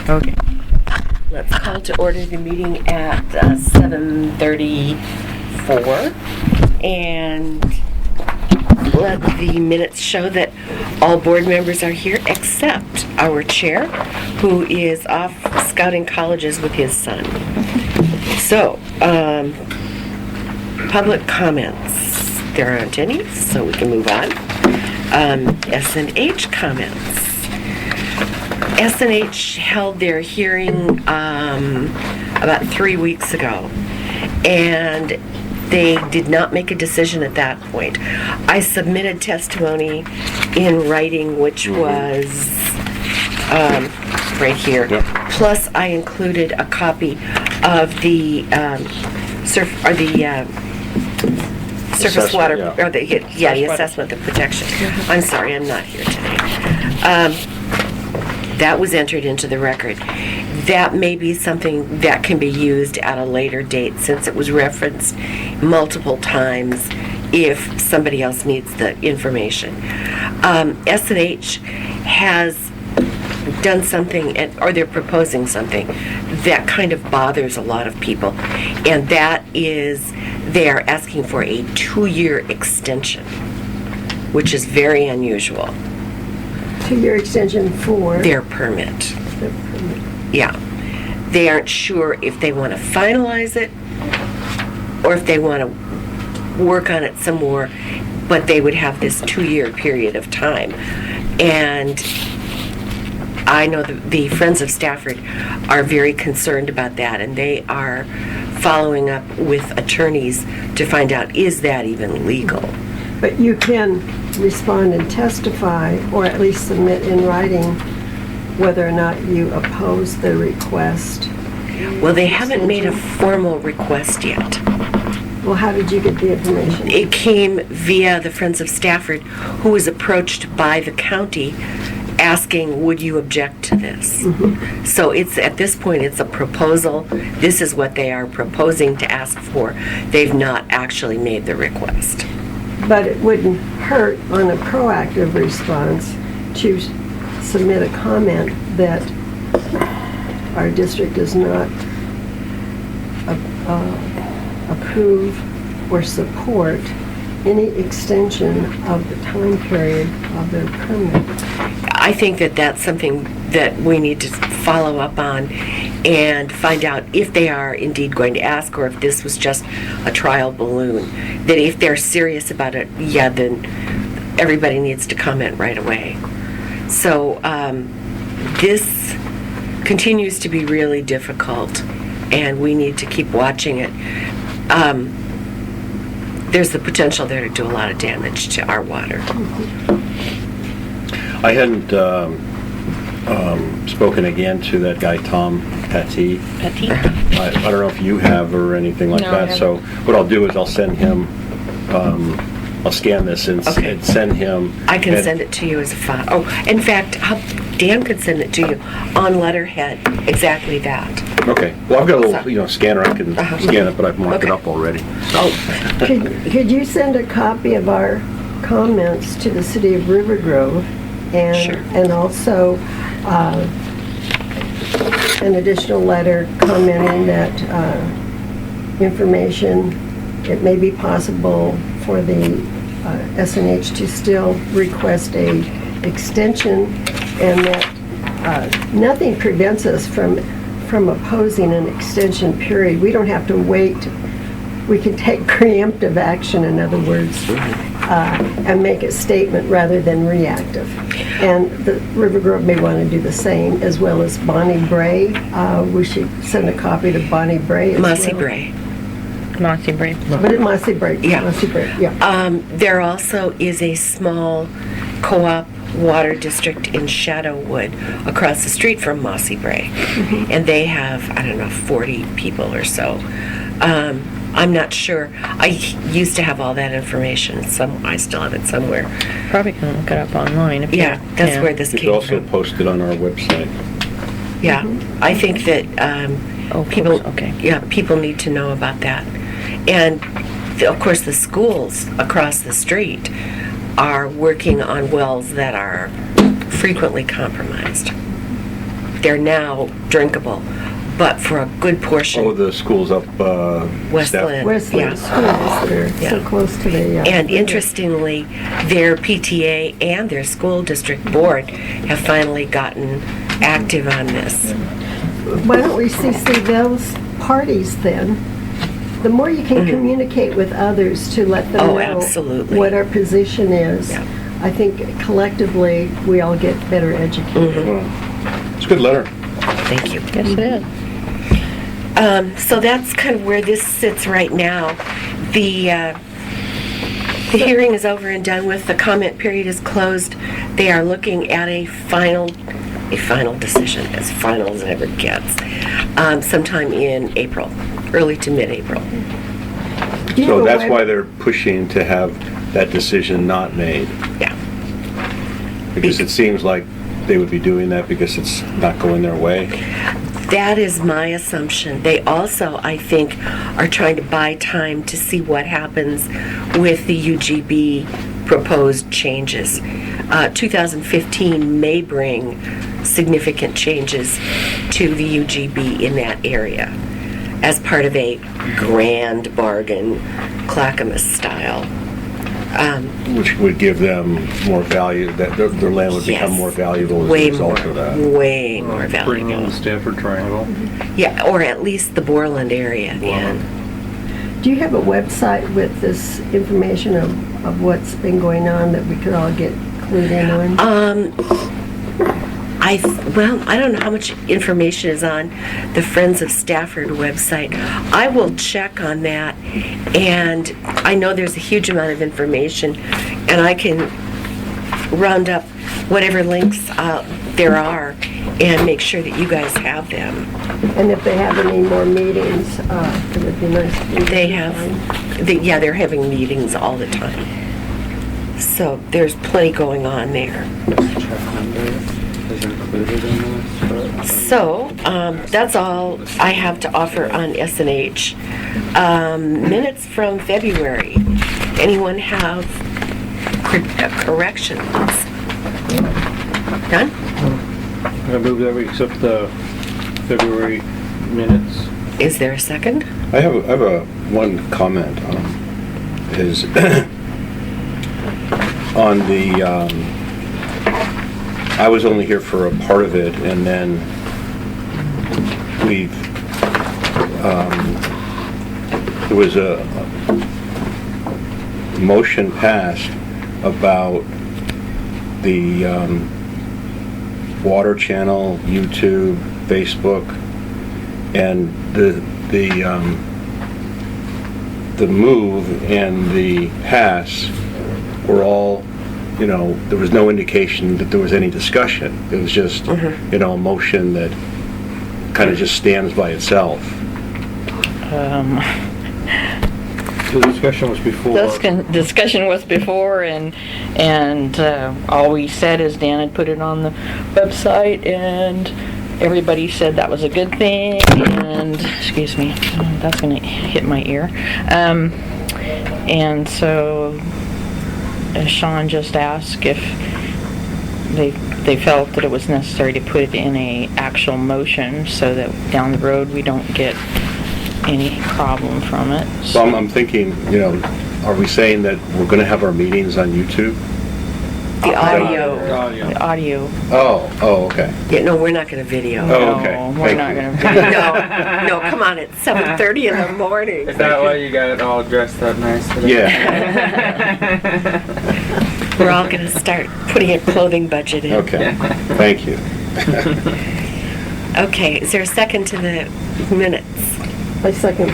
Okay. Let's call to order the meeting at 7:34, and let the minutes show that all board members are here except our chair, who is off scouting colleges with his son. So, public comments. There aren't any, so we can move on. S&H comments. S&H held their hearing about 3 weeks ago, and they did not make a decision at that point. I submitted testimony in writing, which was right here. Yep. Plus, I included a copy of the surface Assessment, water, yeah. or the assessment, the protection. I'm sorry, I'm not here today. That was entered into the record. That may be something that can be used at a later date, since it was referenced multiple times if somebody else needs the information. S&H has done something, or they're proposing something that kind of bothers a lot of people, and that is they're asking for a 2-year extension, which is very unusual. 2-year extension for Their permit. the permit. Yeah. They aren't sure if they want to finalize it or if they want to work on it some more, but they would have this 2-year period of time. And I know the Friends of Stafford are very concerned about that, and they are following up with attorneys to find out, is that even legal? But you can respond and testify, or at least submit in writing, whether or not you oppose the request. Well, they haven't made a formal request yet. Well, how did you get the information? It came via the Friends of Stafford, who was approached by the county asking, would you object to this? Mm-hmm. So it's, at this point, it's a proposal. This is what they are proposing to ask for. They've not actually made the request. But it wouldn't hurt on a proactive response to submit a comment that our district does not approve or support any extension of the time period of their permit. I think that that's something that we need to follow up on and find out if they are indeed going to ask, or if this was just a trial balloon. That if they're serious about it, yeah, then everybody needs to comment right away. So this continues to be really difficult, and we need to keep watching it. There's the potential there to do a lot of damage to our water. I hadn't spoken again to that guy, Tom Petty. I don't know if you have or anything like No, I that. So what I'll do is I'll send him, I'll scan this and Okay. send him. I can send it to you as a file. Oh, in fact, Dan could send it to you on letterhead, exactly that. Okay. Well, I've got a little, scanner. I can scan it, but I've marked it Okay. up already. Oh, Could you send a copy of our comments to the city of Rivergrove, and Sure. and also an additional letter commenting that information, it may be possible for the S&H to still request a extension, and that nothing prevents us from opposing an extension period. We don't have to wait. We can take preemptive action, in other words, and make a statement rather than reactive. And the Rivergrove may want to do the same, as well as Bonnie Bray. We should send a copy to Bonnie Bray as well. Mossy Bray. Mossy Bray. But it Mossy Bray. Yeah. Mossy Bray, yeah. There also is a small co-op water district in Shadowwood across the street from Mossy Bray. And they have, 40 people or so. I'm not sure. I used to have all that information. I still have it somewhere. Probably can look it up online if Yeah, you that's can. where this It's came also from. posted on our website. Yeah, I think that people, okay. people need to know about that. And of course, the schools across the street are working on wells that are frequently compromised. they're now drinkable. But for a good portion, Oh, the schools up, Westland. Westland schools that are so Yeah. close to the... And interestingly, their PTA and their school district board have finally gotten active on this. Why don't we CC those parties then? The more you can communicate with others to let them Oh, know absolutely. what our position is, Yeah. I think collectively we all get better educated. it's a good letter. Thank you. Yes, it is. So that's kind of where this sits right now. The hearing is over and done with. The comment period is closed. They are looking at a final decision, as final as it ever gets, sometime in April, early to mid-April. Do you So know that's why- why they're pushing to have that decision not made, Yeah. because it seems like they would be doing that because it's not going their way. That is my assumption. They also, I think, are trying to buy time to see what happens with the UGB proposed changes. 2015 may bring significant changes to the UGB in that area as part of a grand bargain, Clackamas style. Which would give them more value, that their land would become Yes. more valuable as a Way result more, of that. way more Bring in valuable. the Stanford Triangle. Yeah, or at least the Borland area. Yeah. Do you have a website with this information of what's been going on that we could all get clued in on? I don't know how much information is on the Friends of Stafford website. I will check on that, and I know there's a huge amount of information, and I can round up whatever links there are and make sure that you guys have them. And if they have any more meetings, it would be nice to be... They have, they're having meetings all the time. So there's plenty going on there. Is included in this, but So, that's all I have to offer on S&H. Minutes from February. Anyone have corrections? None? I move that we accept the February minutes. Is there a second? I have a one comment is on the I was only here for a part of it, and then there was a motion passed about the Water Channel, YouTube, Facebook, and the move and the pass were all, there was no indication that there was any discussion. It was just, a motion that kind of just stands by itself. The discussion was before. Discussion was before, and all we said is Dan had put it on the website, and everybody said that was a good thing, and, excuse me, that's gonna hit my ear. And so Sean just asked if they felt that it was necessary to put it in a actual motion so that down the road we don't get any problem from it. So I'm thinking, are we saying that we're going to have our meetings on YouTube? The audio. The audio. Oh, okay. Yeah, no, we're not gonna video. Oh, okay. No, we're Thank not you. gonna video. No, come on, it's 7:30 in the morning. Is that why you got it all dressed up nice today? Yeah. We're all gonna start putting a clothing budget in. Okay. Thank you. Okay, is there a second to the minutes? I second.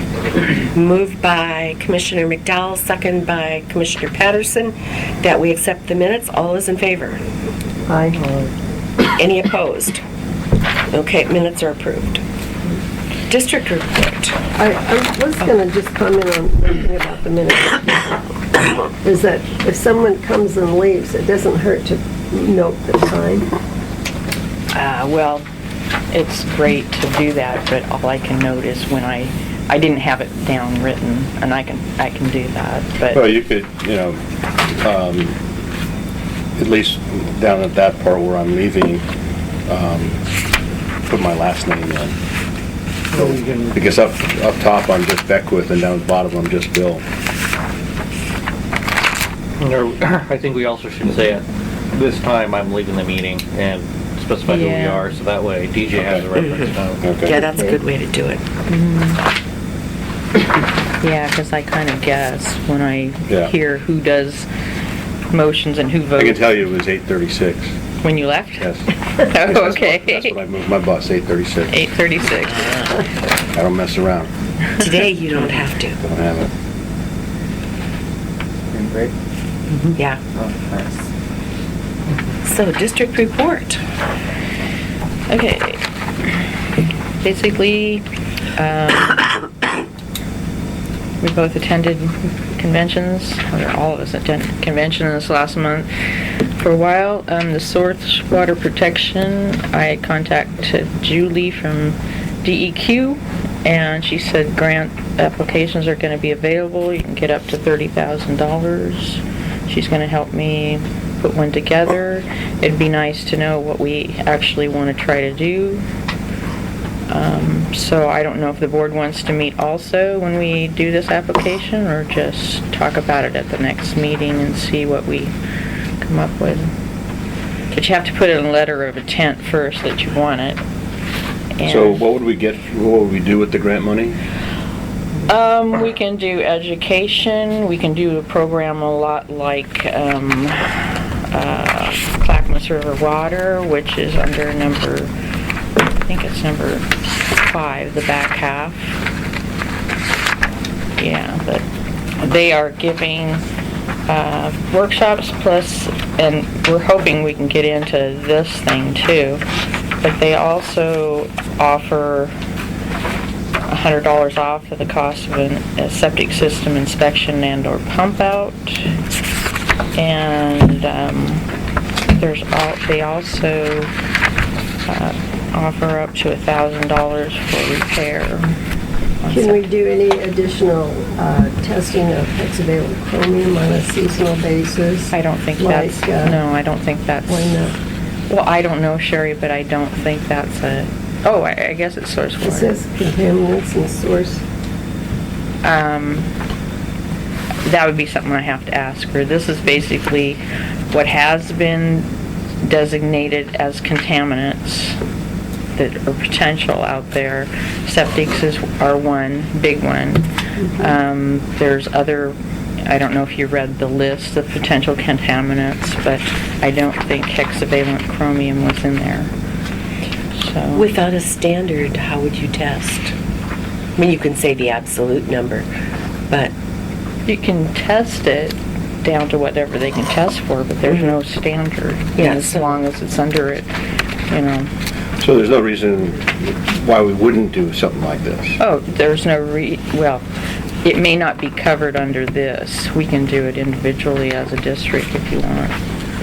Moved by Commissioner McDowell, second by Commissioner Patterson, that we accept the minutes. All is in favor? Aye. Any opposed? Okay, minutes are approved. District report. I was going to just comment on one thing about the minutes. Is that if someone comes and leaves, it doesn't hurt to note the time. Well, it's great to do that, but all I can note is when I didn't have it down written, and I can do that, but. Well, you could, at least down at that part where I'm leaving, put my last name in. So we can, Because up top, I'm just Beckwith, and down the bottom, I'm just Bill. I think we also should say at this time, I'm leaving the meeting and specify who we Yeah. are, so that way DJ has a reference now. Okay. Yeah, that's a good way to do it. Yeah, because I kind of guess when I Yeah. hear who does motions and who I votes. can tell you it was 8:36. When you left? Yes. Oh, okay. That's when I moved my bus, 8:36. 8:36. I don't mess around. Today, you don't have to. Don't have it. Spring break? Yeah. Oh, nice. So, district report. Okay. Basically, we both attended conventions, or all of us attended conventions last month for a while. The source water protection, I contacted Julie from DEQ, and she said grant applications are going to be available. You can get up to $30,000. She's going to help me put one together. It'd be nice to know what we actually want to try to do. So I don't know if the board wants to meet also when we do this application, or just talk about it at the next meeting and see what we come up with. But you have to put in a letter of intent first that you want it. So And, what would we do with the grant money? we can do education. We can do a program a lot like Clackamas River Water, which is under number, I think it's number 5, the back half. Yeah, but they are giving workshops plus, and we're hoping we can get into this thing too, but they also offer $100 off of the cost of a septic system inspection and or pump out. And they also offer up to $1,000 for repair. Can we do any additional testing of hexavalent chromium on a seasonal basis? I don't think Like, that's, no, I don't think that's. Why not? Well, I don't know, Sherry, but I don't think that's I guess it's source It water. says contaminants and source. That would be something I have to ask her. This is basically what has been designated as contaminants that are potential out there. Septics are one, big one. There's other, I don't know if you read the list of potential contaminants, but I don't think hexavalent chromium was in there. So. Without a standard, how would you test? I mean, you can say the absolute number, but You can test it down to whatever they can test for, but there's no standard. Yeah, As so- long as it's under it, you know. So there's no reason why we wouldn't do something like this. Oh, there's no well, it may not be covered under this. We can do it individually as a district if you want.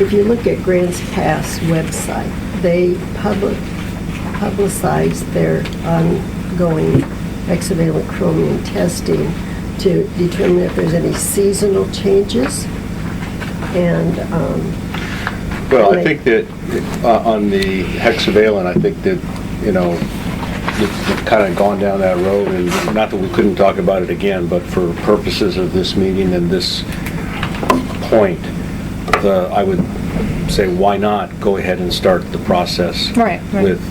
If you look at Grants Pass website, they publicize their ongoing hexavalent chromium testing to determine if there's any seasonal changes. And Well, I Right. think that on the hexavalent, I think that, we've kind of gone down that road, and not that we couldn't talk about it again, but for purposes of this meeting and this point, I would say, why not go ahead and start the process Right. with,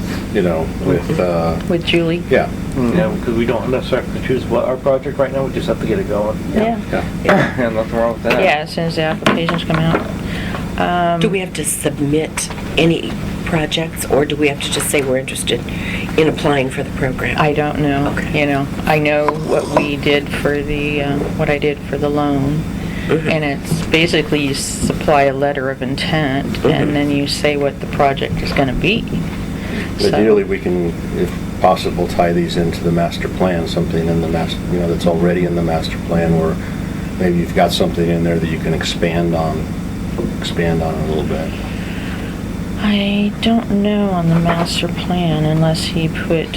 With Julie? yeah. Yeah, because we don't necessarily have to choose what our project right now, we just have to get it going. Yeah. And nothing wrong with that. Yeah, as soon as the applications come out. do we have to submit any projects, or do we have to just say we're interested in applying for the program? I don't know, Okay. I know what we did for what I did for the loan. And it's basically you supply a letter of intent, and then you say what the project is going to be. So- Ideally, we can, if possible, tie these into the master plan, something in the master, that's already in the master plan, or maybe you've got something in there that you can expand on a little bit. I don't know on the master plan unless he put,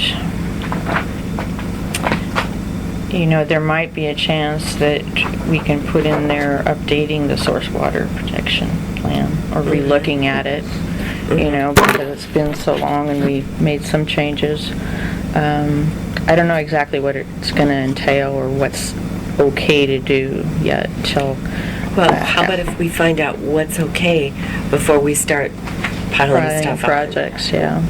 there might be a chance that we can put in there updating the source water protection plan or relooking at it. you know, because it's been so long and we made some changes. I don't know exactly what it's gonna entail or what's okay to do yet till. Well, how about if we find out what's okay before we start piling Planning stuff up? projects, yeah.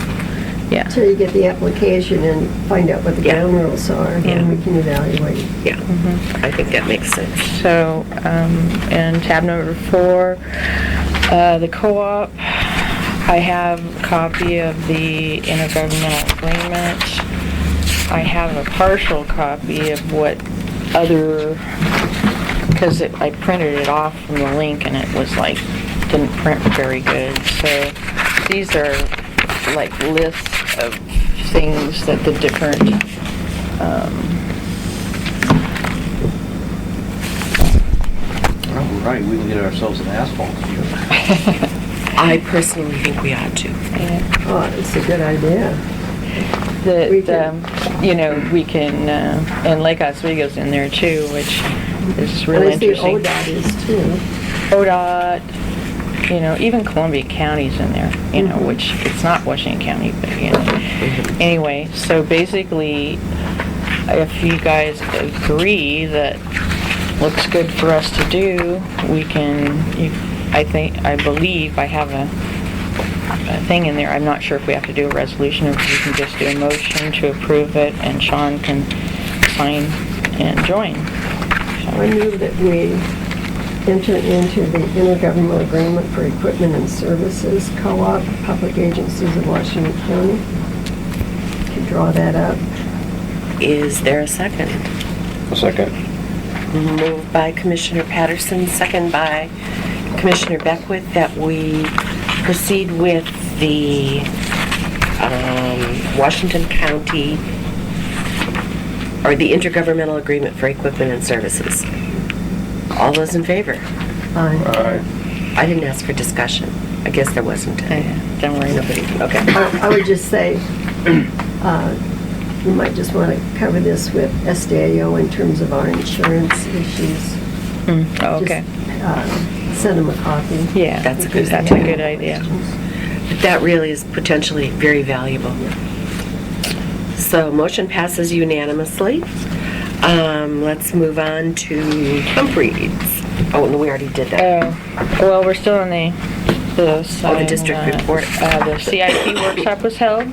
Yeah. Till you get the application and find out what the Yeah. ground rules are, Yeah. and we can evaluate. Yeah, I think that makes sense. So, and tab number 4, the co-op, I have a copy of the intergovernmental agreement. I have a partial copy of what other, because I printed it off from the link and it was like, didn't print very good. So these are like lists of things that the different, Oh, right, we can get ourselves an asphalt field. I personally think we ought to. Oh, it's a good idea. We can- you know, we can, and Lake Oswego's in there too, which is And really I see interesting. ODOT is too. ODOT, you know, even Columbia County's in there, you know, which it's not Washington County, but you know. Anyway, so basically, if you guys agree that looks good for us to do, we can, I believe I have a thing in there. I'm not sure if we have to do a resolution or if we can just do a motion to approve it and Sean can sign and join. I move that we enter into the intergovernmental agreement for equipment and services co-op, public agencies of Washington County. Could draw that up. Is there a second? A second. Moved by Commissioner Patterson, second by Commissioner Beckwith, that we proceed with the Washington County, or the intergovernmental agreement for equipment and services. All those in favor? Aye. I didn't ask for discussion. I guess there wasn't any. Don't worry. Nobody, okay. I would just say, you might just want to cover this with SDAO in terms of our insurance issues. Oh, okay. Just, send them a copy. Yeah, That's a good that's a idea. good idea. But that really is potentially very valuable. So motion passes unanimously. Let's move on to pump reads. Oh, no, we already did that. Well, we're still in the sign, district report. The CIP workshop was held,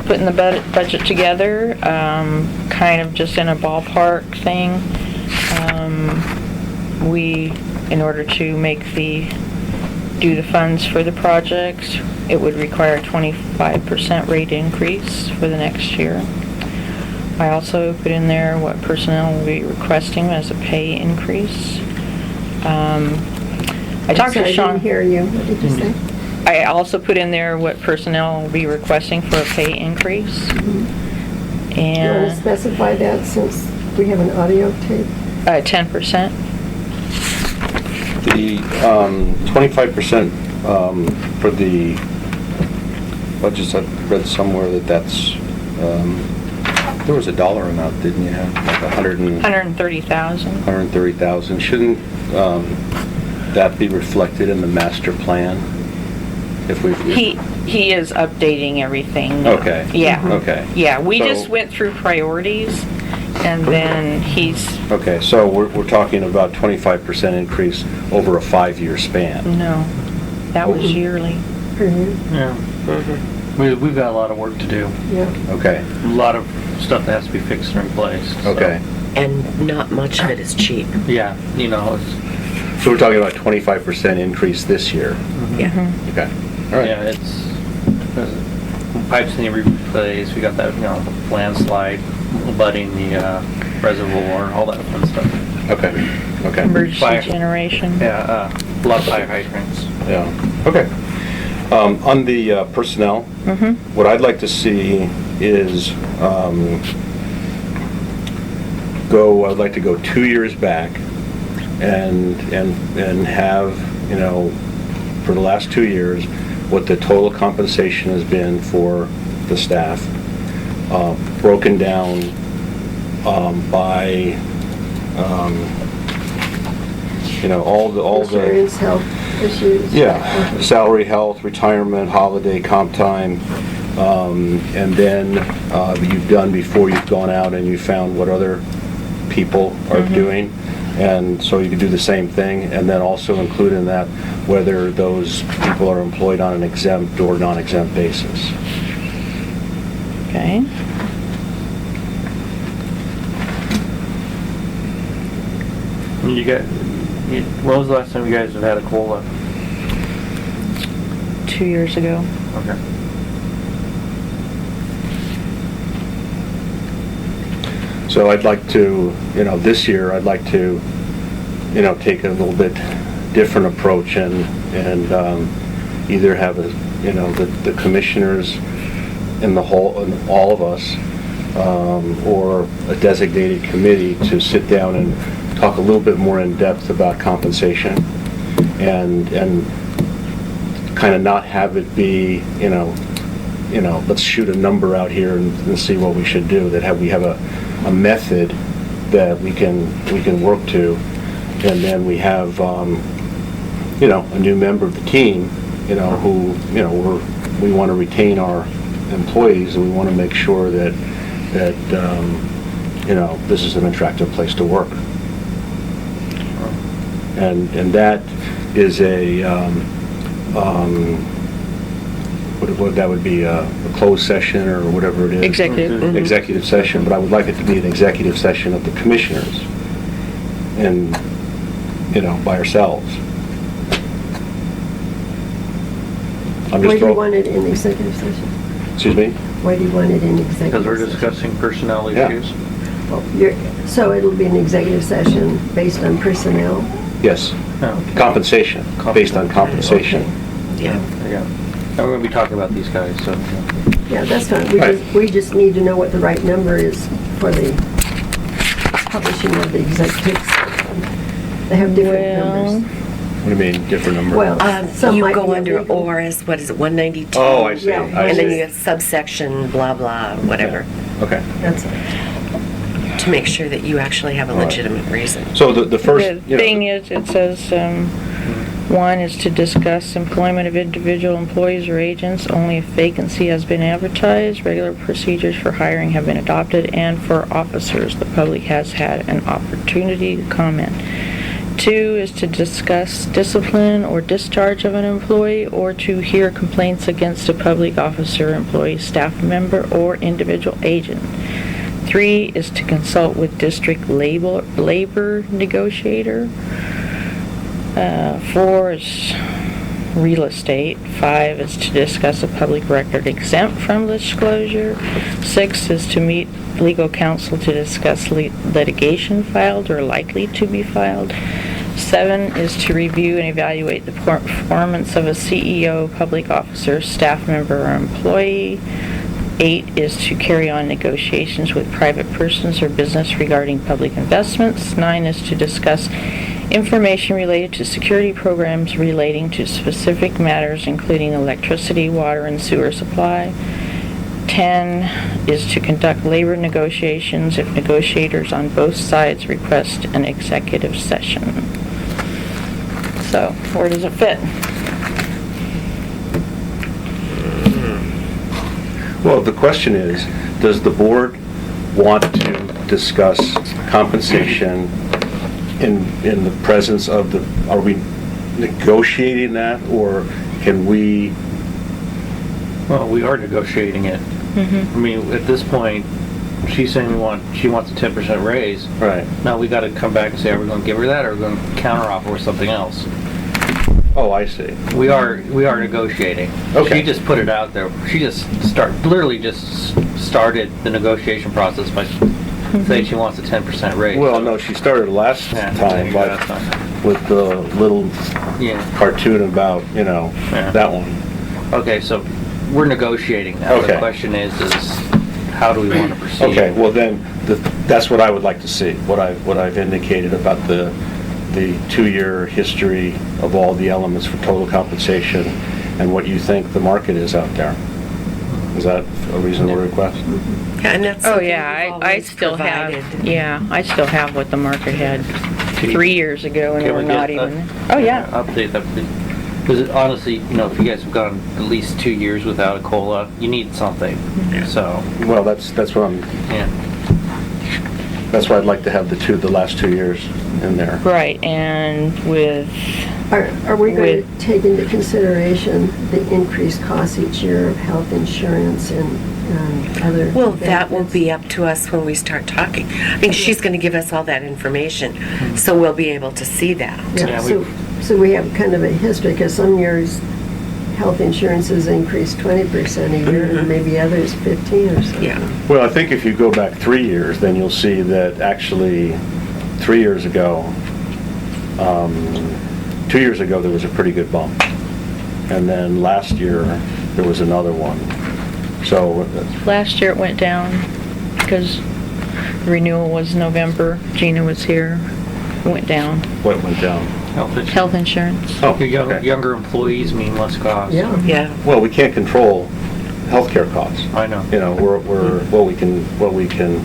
putting the budget together, kind of just in a ballpark thing. We, in order to do the funds for the projects, it would require a 25% rate increase for the next year. I also put in there what personnel will be requesting as a pay increase. I talked to I Sean. didn't hear you. What did you say? I also put in there what personnel will be requesting for a pay increase. Do you want to And specify that since we have an audio tape? 10%. The 25% for the budgets, I read somewhere that's, there was a dollar amount, didn't you have? Like 130,000. 130,000. Shouldn't that be reflected in the master plan? If we He is updating everything. Okay. Yeah. Okay. Yeah, we So- just went through priorities and then he's, Okay, so we're talking about 25% increase over a 5-year span. no, that was yearly. Yeah. We've got a lot of work to do. Yeah. Okay, A lot of stuff that has to be fixed and replaced. so- okay. And not much of it is cheap. Yeah, you know, it's, So we're talking about 25% increase this year. Yeah. Okay, all right. yeah, it's, pipes need to be replaced, we got that, you know, landslide abutting the reservoir, all that fun stuff. Okay, okay. Emergency Fire. generation. Yeah, a lot of fire hydrants. Yeah, okay. On the personnel, what I'd like to see is I'd like to go 2 years back and have, you know, for the last 2 years, what the total compensation has been for the staff, broken down by, you know, all the Insurance, health. issues? Yeah, salary, health, retirement, holiday, comp time, and then you've done before, you've gone out and you found what other people are doing, and so you can do the same thing, and then also include in that whether those people are employed on an exempt or non-exempt basis. Okay. When was the last time you guys have had a COLA? 2 years ago. Okay. So I'd like to, this year, I'd like to, take a little bit different approach and either have the commissioners in the whole, and all of us, or a designated committee to sit down and talk a little bit more in depth about compensation and kind of not have it be, let's shoot a number out here and see what we should do. We have a method that we can work to, and then we have a new member of the team, who we want to retain our employees, and we want to make sure that this is an attractive place to work, and that is that would be a closed session or whatever it is. Executive. Executive session, but I would like it to be an executive session of the commissioners and, by ourselves. I'm Why just do you want it in executive session? Excuse me? Why do you want it in executive Because we're session? discussing personnel Yeah. issues. Well, so it'll be an executive session based on personnel? Yes. No. Compensation, based on compensation. Yeah. Yeah. And we're going to be talking about these guys, so. Yeah, that's fine. Right. We just need to know what the right number is for the publishing of the executives. They have different numbers. What do you mean, different number? Well, some You might go be under illegal. ORS, what is it, 192? Oh, I see, Yeah. I And then see. you have subsection, blah, blah, whatever, Okay. That's to make sure that you actually have a All right. legitimate reason. So the first, The thing is, it says, one is to discuss employment of individual employees or agents only if vacancy has been advertised, regular procedures for hiring have been adopted, and for officers, the public has had an opportunity to comment. Two is to discuss discipline or discharge of an employee or to hear complaints against a public officer, employee, staff member, or individual agent. Three is to consult with district labor negotiator. Four is real estate. Five is to discuss a public record exempt from disclosure. Six is to meet legal counsel to discuss litigation filed or likely to be filed. 7 is to review and evaluate the performance of a CEO, public officer, staff member, or employee. 8 is to carry on negotiations with private persons or business regarding public investments. 9 is to discuss information related to security programs relating to specific matters, including electricity, water, and sewer supply. 10 is to conduct labor negotiations if negotiators on both sides request an executive session. So, where does it fit? well, the question is, does the board want to discuss compensation in the presence of are we negotiating that, or can we? Well, we are negotiating it. I mean, at this point, she's saying she wants a 10% raise. Right. Now we got to come back and say, are we going to give her that, or are we going to counteroffer with something else? Oh, I see. We are negotiating. Okay. She just put it out there. She just literally just started the negotiation process by saying she wants a 10% raise. Well, no, she started last Yeah, time, yeah, but that's fine. with the little Yeah. cartoon about, Yeah. that one. Okay, so we're negotiating now. Okay. The question is how do we want to proceed? Okay, well then, that's what I would like to see, what I've indicated about the 2-year history of all the elements for total compensation and what you think the market is out there. Is that a reasonable request? Yeah, and that's Oh, something yeah, we've I always still provided. have, I still have what the market had 3 years ago, and Can we're we not get even, oh, yeah. Update that, please. Because honestly, if you guys have gone at least 2 years without a COLA, you need something. So, Well, that's what I'm, yeah. that's why I'd like to have the last 2 years in there. Right, and with, Are we going to take into consideration the increased costs each year of health insurance and other? Well, that will benefits? be up to us when we start talking. I mean, she's going to give us all that information, so we'll be able to see that. Yeah, Yeah, so we have kind of a history, because some years, health insurance has increased 20% a year, and maybe others 15 or something. Yeah. Well, I think if you go back 3 years, then you'll see that actually 3 years ago, 2 years ago, there was a pretty good bump. And then last year, there was another one. So, last year it went down because the renewal was November, Gina was here, it went down. what went down? Health insurance. Oh, Your okay. younger employees mean less cost. Yeah. Yeah. Well, we can't control healthcare costs. I know. What we can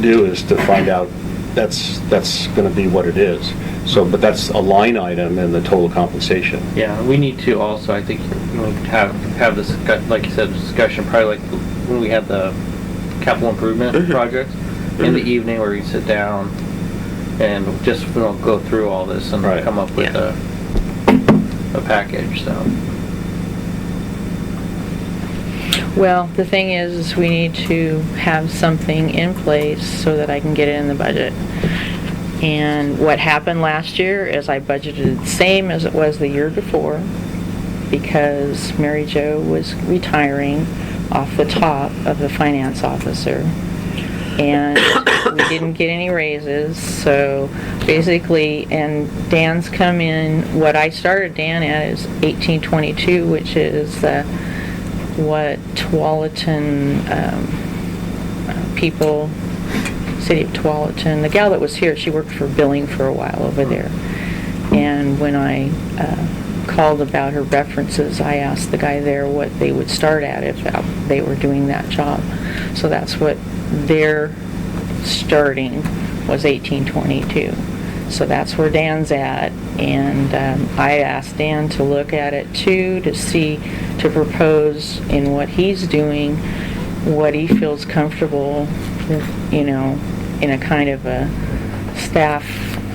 do is to find out that's going to be what it is. So, but that's a line item in the total compensation. Yeah, we need to also, I think, have this, like you said, discussion, probably like when we had the capital improvement projects in the evening where we sit down and just go through all this and Right. come up with Yeah. a package, so. Well, the thing is we need to have something in place so that I can get it in the budget. And what happened last year is I budgeted the same as it was the year before because Mary Jo was retiring off the top of the finance officer. And we didn't get any raises, so basically, and Dan's come in, what I started Dan at is 1822, which is what Tualatin people, City of Tualatin, the gal that was here, she worked for billing for a while over there. And when I called about her references, I asked the guy there what they would start at if they were doing that job. So that's what their starting was, 1822. So that's where Dan's at, and I asked Dan to look at it too, to propose in what he's doing, what he feels comfortable with, in a kind of a staff,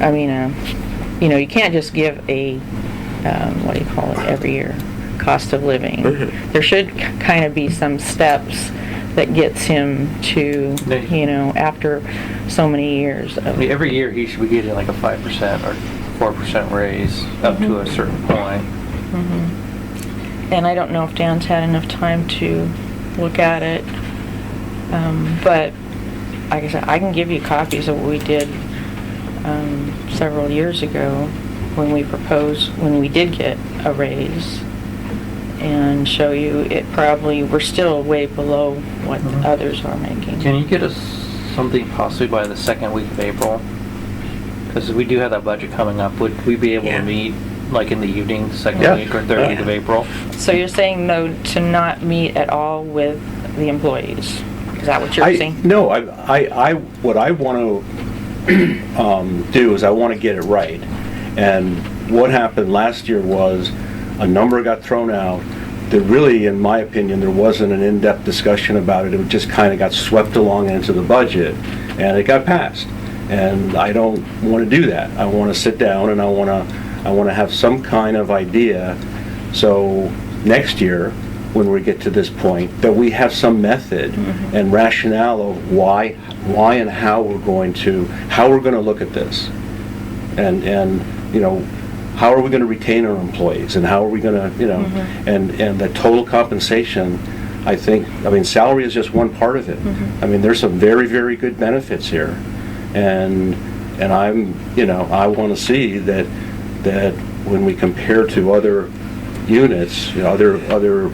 you can't just give a, every year, cost of living. There should kind of be some steps that gets him to, after so many years of... Every year he should be getting like a 5% or 4% raise up to a certain point. And I don't know if Dan's had enough time to look at it, but like I said, I can give you copies of what we did several years ago when we did get a raise, and show you we're still way below what others are making. Can you get us something possibly by the second week of April? Because we do have that budget coming up. Would we be able to meet like in the evening, the second week or third week of April? So you're saying no to not meet at all with the employees? Is that what you're saying? No, what I want to do is I want to get it right. And what happened last year was a number got thrown out. There really, in my opinion, there wasn't an in-depth discussion about it. It just kind of got swept along into the budget, and it got passed. And I don't want to do that. I want to sit down and I want to have some kind of idea. So next year, when we get to this point, that we have some method and rationale of why and how we're going to look at this, and how are we going to retain our employees, and how are we going to, and the total compensation, salary is just one part of it. There's some very, very good benefits here, and I want to see that when we compare to other units, other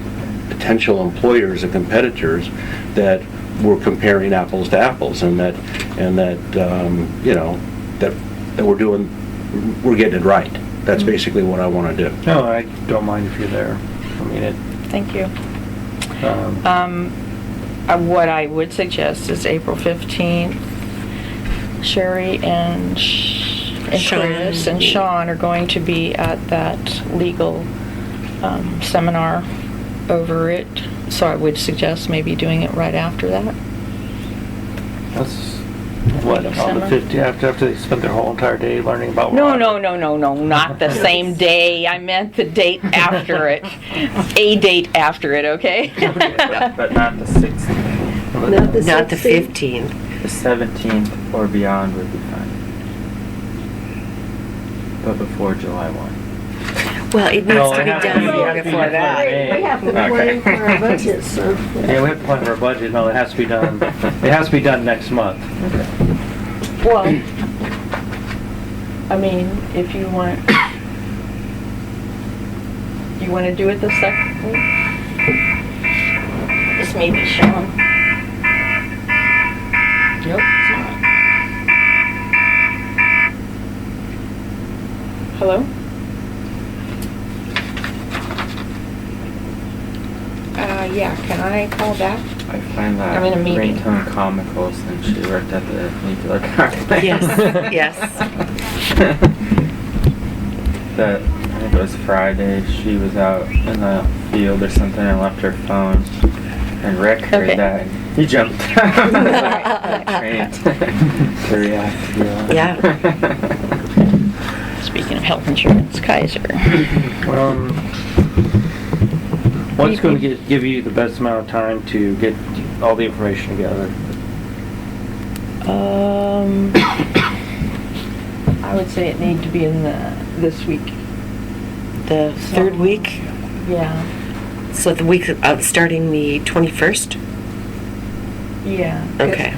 potential employers and competitors, that we're comparing apples to apples, and that we're getting it right. That's basically what I want to do. No, I don't mind if you're there. Thank you. What I would suggest is April 15th. Sherry and and Chris and Sean are going to be at that legal seminar over it. So I would suggest maybe doing it right after that. That's what, on the 15th, after they spent their whole entire day learning about No, water. not the same day. I meant the date after it. A date after it, okay? But not the 16th. Not the Not the 16th. 15th. The 17th or beyond would be fine. But before July 1. Well, it needs No, to it be has to done be- it has to be before that. May. We have to Okay. plan for our budget, so. Yeah, we have to plan for a budget. No, it has to be done. It has to be done next month. Well, I mean, if you want to do it the second week? This may be Sean. Nope, it's not. Hello? Yeah, can I call back? I find that I'm in a meeting. ringtone comical since she worked at the nuclear power plant. Yes, yes. That, I think it was Friday, she was out in the field or something and left her phone. And Rick heard Okay. that. And he jumped. Trained to react. Yeah. Speaking of health insurance, Kaiser. What's going to give you the best amount of time to get all the information together? I would say it need to be in this week. The third week, Yeah. so the week starting the 21st? Yeah. Okay.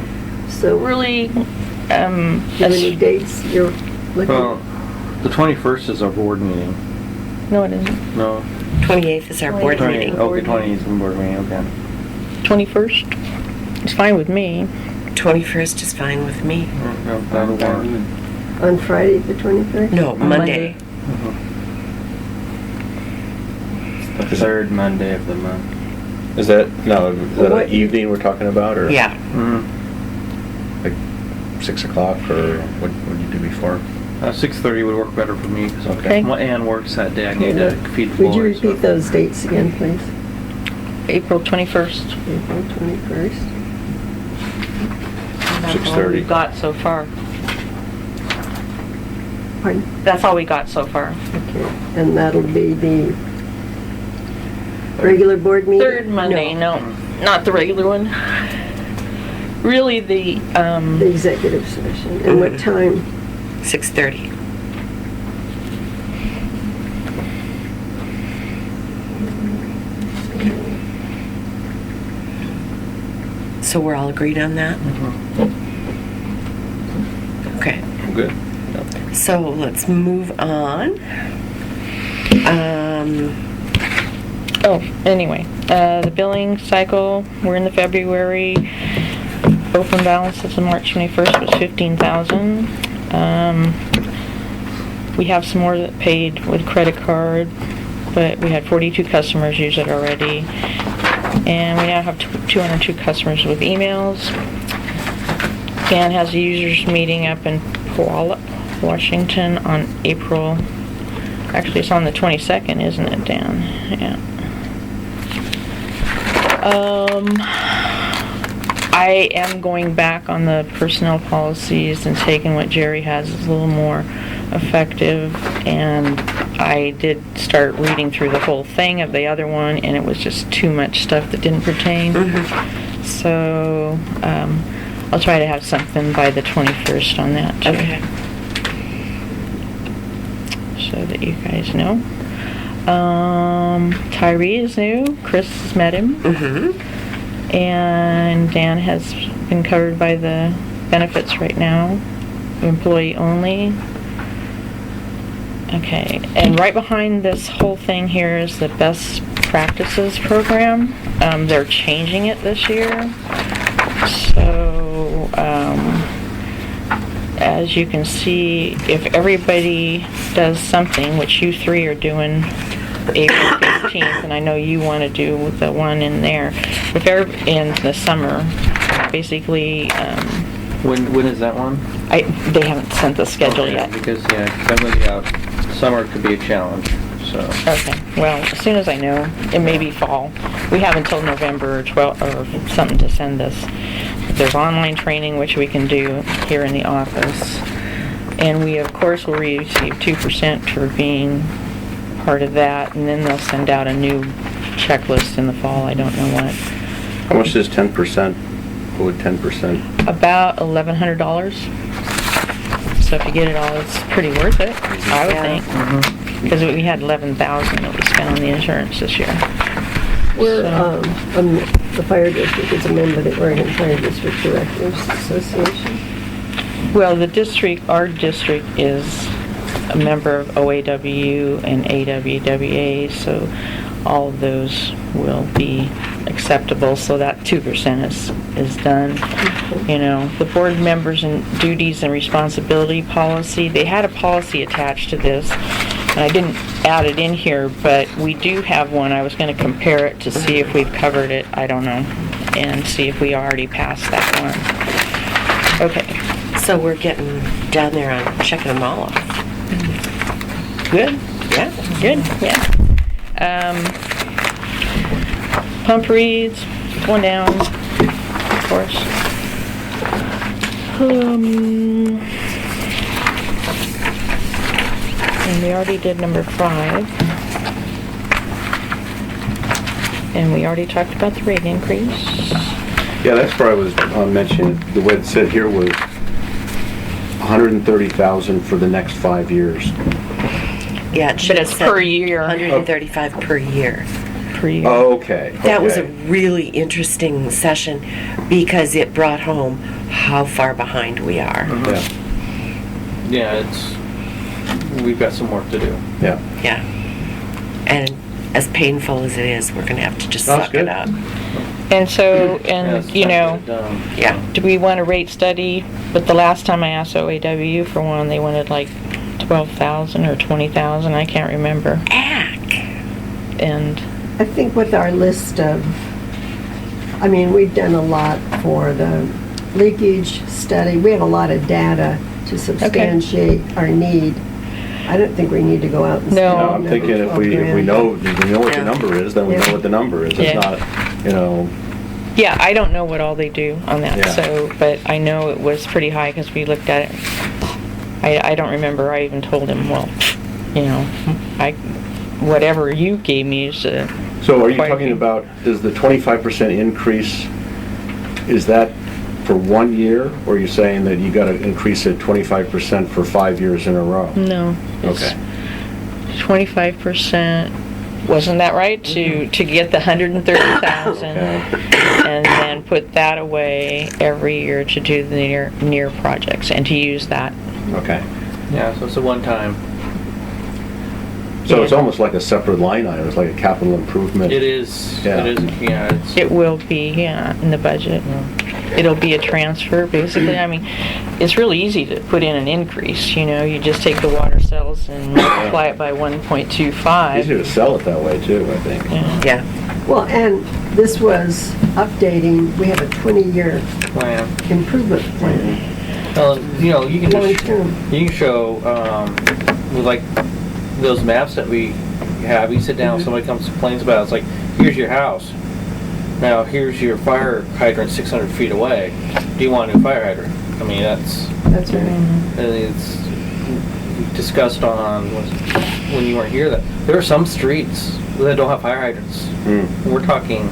So, Really, do you have any dates you're looking Well, at? the 21st is our board meeting. no, it isn't. No? 28th is our board 28th. meeting. Okay, 20th is the board meeting, okay. 21st? It's fine with me. 21st is fine with me. No, that'll work. On Friday, the 23rd? No, Monday. It's the third Monday of the month. Is that, no, is that What- an evening we're talking about, or? Yeah. Mhm. Like 6 o'clock, or what would you do before? 6:30 would work better for me, because Okay. Ann works that day. I need to feed the Would you boys. so- repeat those dates again, please? April 21st. April 21st. That's all 6:30. we've got so far. Pardon? That's all we got so far. Okay, and that'll be the regular board meeting? Third Monday, no, not the regular one. Really, the, The executive session. And what time? 6:30. So we're all agreed on that? Okay. I'm good. So let's move on. oh, anyway, the billing cycle, we're in the February. Open balance as of March 21st was 15,000. We have some more that paid with credit card, but we had 42 customers use it already. And we now have 202 customers with emails. Dan has a users meeting up in Puyallup, Washington on April, actually it's on the 22nd, isn't it, Dan? Yeah. I am going back on the personnel policies and taking what Jerry has as a little more effective, and I did start reading through the whole thing of the other one, and it was just too much stuff that didn't pertain. So, I'll try to have something by the 21st on that too. Okay. So that you guys know. Tyree is new. Chris has met him. And Dan has been covered by the benefits right now. Employee only. Okay, and right behind this whole thing here is the best practices program. They're changing it this year. So, as you can see, if everybody does something, which you three are doing April 15th, and I know you want to do the one in there, if in the summer, basically, When is that one? They haven't sent the schedule Okay, yet. Because, yeah, 'cause I'm gonna be out. Summer could be a challenge, so. Okay, well, as soon as I know, it may be fall. We have until November 12th or something to send us. There's online training, which we can do here in the office. And we, of course, will receive 2% for being part of that, and then they'll send out a new checklist in the fall, I don't know what. How much is 10%? What would 10%? About $1,100. So if you get it all, it's pretty worth it, I would Yeah. think. Because we had 11,000 that we spent on the insurance this year. We're, So- the fire district is a member of the Oregon Fire District Directors Association. Well, our district is a member of OAW and AWWA, so all of those will be acceptable, so that 2% is done. You know, the board members and duties and responsibility policy, they had a policy attached to this, and I didn't add it in here, but we do have one. I was going to compare it to see if we've covered it, I don't know, and see if we already passed that one. Okay, So we're getting down there and checking them all off. good? Yeah. Good, yeah. Pump reads, one down, of course. And we already did number 5. And we already talked about the rate increase. Yeah, that's where I was mentioning, the way it said here was 130,000 for the next 5 years. Yeah, it should But have it's said per year. 135 per year. Per year. Okay. That was a okay. really interesting session because it brought home how far behind we are. Yeah, Yeah, we've got some work to do. yeah. Yeah. And as painful as it is, we're gonna have to just That's suck good. it up. And so, Yeah, and it's you time to know, get it done. Yeah. do we want a rate study? But the last time I asked OAW for one, they wanted like 12,000 or 20,000, I can't remember. And I think with our list of, we've done a lot for the leakage study. We have a lot of data to substantiate our need. I don't think we need to go out and No. No, I'm thinking if we know what the number is, then we know what the number is. It's Yeah. not, you know, yeah, I don't know what all they do on that, Yeah. so, but I know it was pretty high because we looked at it. I don't remember, I even told him, well, you know, whatever you gave me is, so are you Quite a talking few. about, is the 25% increase, is that for 1 year? Or are you saying that you gotta increase it 25% for 5 years in a row? no. it's Okay. 25%, wasn't that right? To get the 130,000 Okay. and then put that away every year to do the near projects and to use that. Okay. Yeah, so it's a one-time. So it's almost like a separate line item, it's like a capital improvement. It is, Yeah. it's. It will be, yeah, in the budget. It'll be a transfer, basically. It's really easy to put in an increase, you know, you just take the water cells and multiply it by 1.25. Easier to sell it that way too, I think. Yeah. Yeah. Well, and this was updating, we have a 20-year Plan. improvement plan, Well, you know, you can long just, term. you can show, with like those maps that we have, you sit down, somebody comes and complains about it, it's like, here's your house. Now, here's your fire hydrant 600 feet away. Do you want a new fire hydrant? That's right. It's discussed on, when you weren't here, that there are some streets that don't have fire hydrants. We're talking,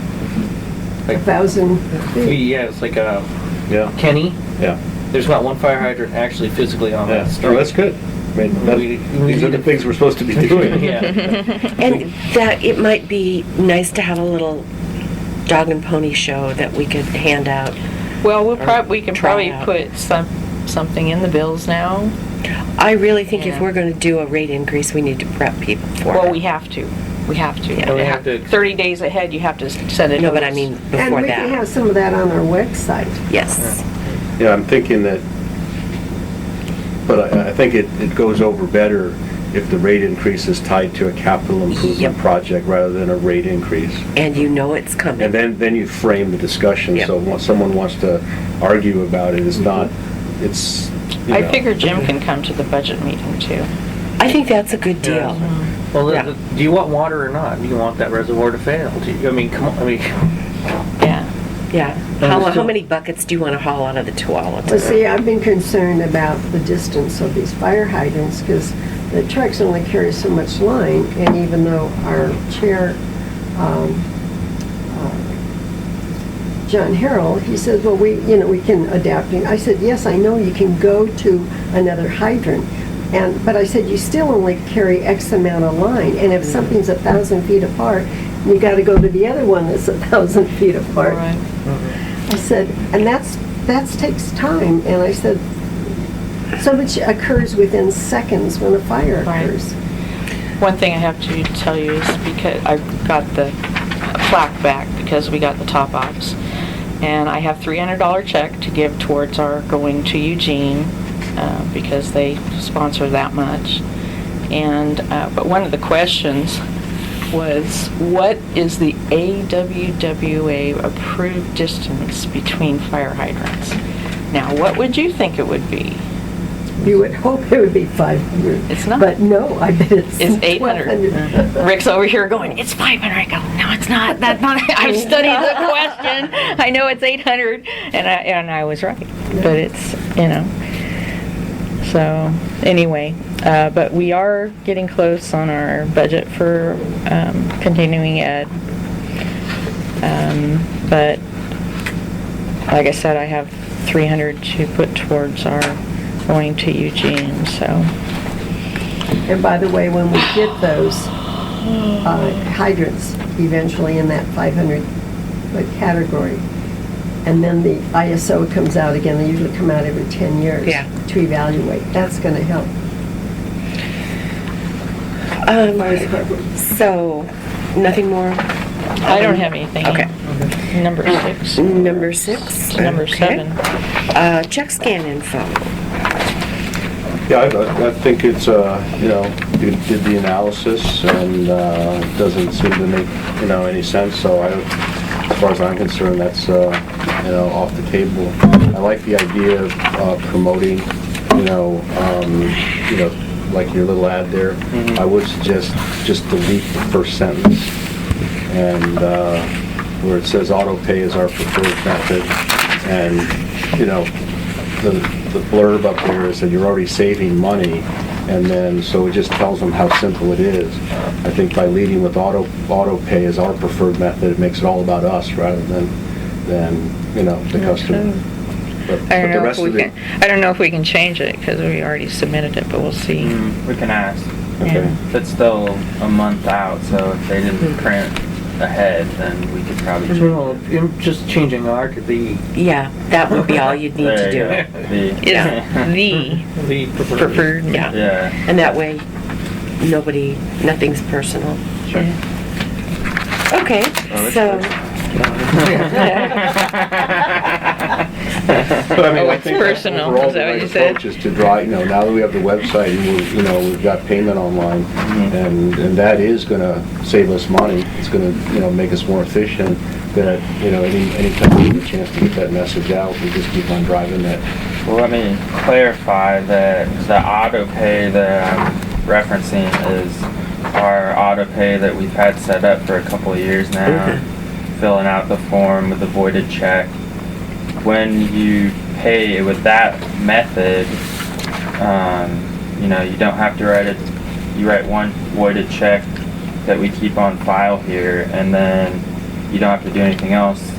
like, 1,000 feet. yeah, it's like, Yeah, Kenny, yeah, there's not one fire hydrant actually physically on yeah. that street. Oh, that's good. We These are need the to- things we're supposed to be doing. Yeah. And that, it might be nice to have a little dog and pony show that we could hand out. Well, we can Try probably out. put something in the bills now. I really think if Yeah. we're gonna do a rate increase, we need to prep people for it. Well, we have to. We have to. Yeah. We have to- 30 days ahead, you have to send it. No, but I mean And before we can that. have some of that on our website. Yes. Yeah, I'm thinking that, but I think it goes over better if the rate increase is tied to a capital improvement Yep. project rather than a rate increase. And you know it's coming. And then you frame the discussion, Yep. so when someone wants to argue about it, it's not, it's, you I know. figure Jim can come to the budget meeting too. I think that's a good deal. Well, Yeah. do you want water or not? Do you want that reservoir to fail? I mean, come on, I mean, Yeah. Yeah. And How still- many buckets do you want to haul out of the Tualatin? Well, see, I've been concerned about the distance of these fire hydrants, because the trucks only carry so much line, and even though our chair, John Harrell, he says, well, we can adapt. And I said, yes, I know you can go to another hydrant, but I said, you still only carry X amount of line, and if something's 1,000 feet apart, you gotta go to the other one that's 1,000 feet apart. Right. I said, and that takes time, and I said, so much occurs within seconds when a fire Right. occurs. One thing I have to tell you is because I got the plaque back because we got the top offs. And I have $300 check to give towards our going to Eugene because they sponsor that much. And but one of the questions was, what is the AWWA approved distance between fire hydrants? Now, what would you think it would be? You would hope it would be 500. It's not. But no, I bet it's It's 800. 1,200. Rick's over here going, it's 500. I go, no, it's not. That's not. I've studied the question. I know it's 800, and I was right. But it's, So anyway, but we are getting close on our budget for continuing ed. But like I said, I have 300 to put towards our going to Eugene. So. And by the way, when we get those hydrants eventually in that 500-foot category, and then the ISO comes out again, they usually come out every 10 years Yeah. to evaluate. That's going to help. So, nothing more? I don't have anything. Okay. Number 6. Number 6? Number Okay. 7. Check scan info. Yeah, I think it's, you did the analysis and it doesn't seem to make, any sense, so as far as I'm concerned, that's, off the table. I like the idea of promoting, like your little ad there. I would suggest just delete the first sentence and where it says auto pay is our preferred method, and, the blurb up there is that you're already saving money, and then, so it just tells them how simple it is. I think by leading with auto pay as our preferred method, it makes it all about us rather than the customer. But I don't the know if rest we of it, can. I don't know if we can change it because we already submitted it, but we'll see. We can ask. okay. If it's still a month out, so if they didn't print ahead, then we could probably change well, it. you're just changing the Yeah, that would be all you'd need to There do. you go. Is the preferred. Yeah. Yeah. And that way, nothing's personal. Sure. Okay, Oh, so, But I mean, Oh, I it's think personal, overall is that the what right you said? approach is to drive, now that we have the website and we've got payment online, and that is gonna save us money. It's gonna, make us more efficient, that, anytime we get a chance to get that message out, we just keep on driving that. Well, let me clarify that the auto pay that I'm referencing is our auto pay that we've had set up for a couple of years now, filling out the form with the voided check. When you pay with that method, you don't have to write it. You write one voided check that we keep on file here, and then you don't have to do anything else.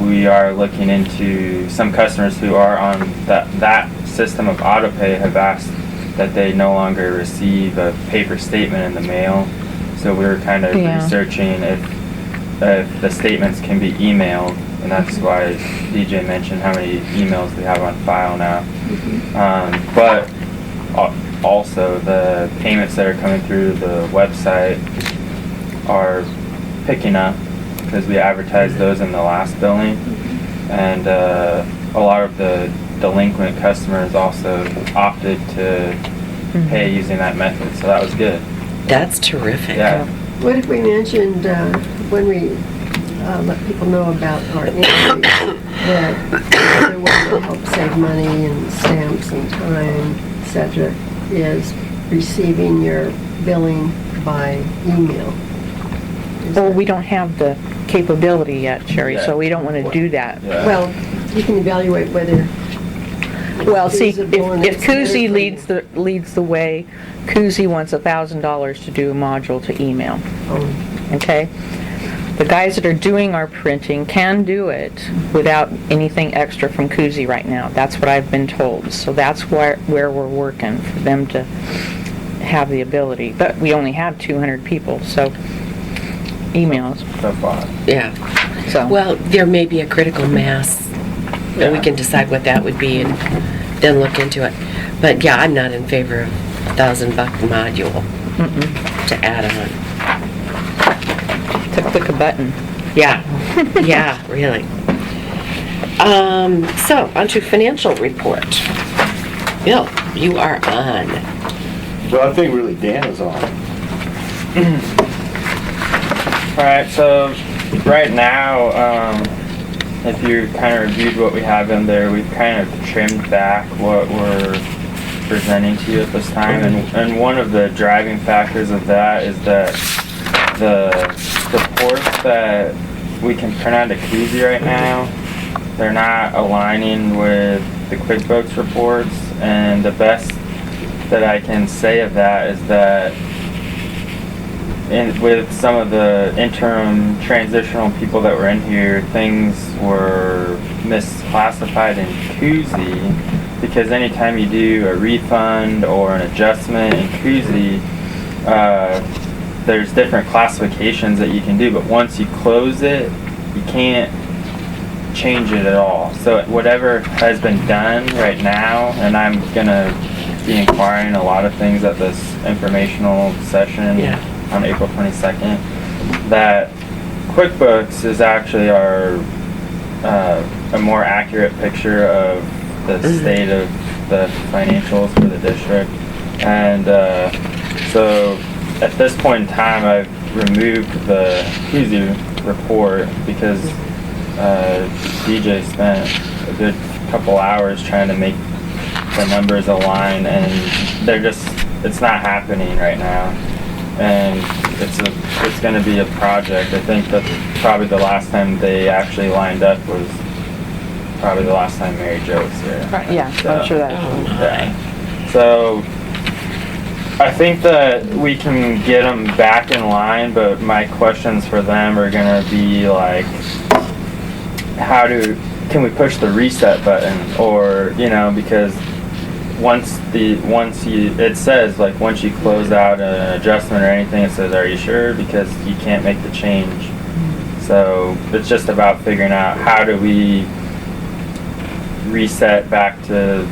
We are looking into some customers who are on that system of auto pay have asked that they no longer receive a paper statement in the mail. So we were kind of researching if the statements can be emailed, and that's why DJ mentioned how many emails we have on file now. But also the payments that are coming through the website are picking up because we advertised those in the last billing, and a lot of the delinquent customers also opted to pay using that method, so that was good. That's terrific. Yeah. What if we mentioned, when we let people know about our increase, that another way to help save money and stamps and time, et cetera, is receiving your billing by email? Well, we don't have the capability yet, Sherry, Yeah. so we don't want to do that. Yeah. Well, you can evaluate whether Well, see, feasible and if it's better Kuzi for you. leads the way, Kuzi wants $1,000 to do a module to email, okay? The guys that are doing our printing can do it without anything extra from Kuzi right now. That's what I've been told. So that's where we're working, for them to have the ability. But we only have 200 people, so emails, So far. Yeah. so. Well, there may be a critical mass, and we Yeah. can decide what that would be and then look into it. But yeah, I'm not in favor of $1,000 module to add on. To click a button. Yeah, yeah, really. So, onto financial report. Bill, you are on. Well, I think really Dan is on. Alright, so right now, if you kind of reviewed what we have in there, we've kind of trimmed back what we're presenting to you at this time. And one of the driving factors of that is that the reports that we can print out of Kuzi right now, they're not aligning with the QuickBooks reports. And the best that I can say of that is that with some of the interim transitional people that were in here, things were misclassified in Kuzi, because anytime you do a refund or an adjustment in Kuzi, there's different classifications that you can do, but once you close it, you can't change it at all. So whatever has been done right now, and I'm gonna be inquiring a lot of things at this informational session on April 22nd, that QuickBooks is actually a more accurate picture of the state of the financials for the district. And so at this point in time, I've removed the Kuzi report because DJ spent a good couple hours trying to make the numbers align, and it's not happening right now. And it's going to be a project. I think that probably the last time they actually lined up was probably the last time Mary Jo was here. Yeah, I'm sure that. Yeah. So I think that we can get them back in line, but my questions for them are going to be like, can we push the reset button? Or, because it says like once you close out an adjustment or anything, it says, are you sure? Because you can't make the change. So it's just about figuring out how do we reset back to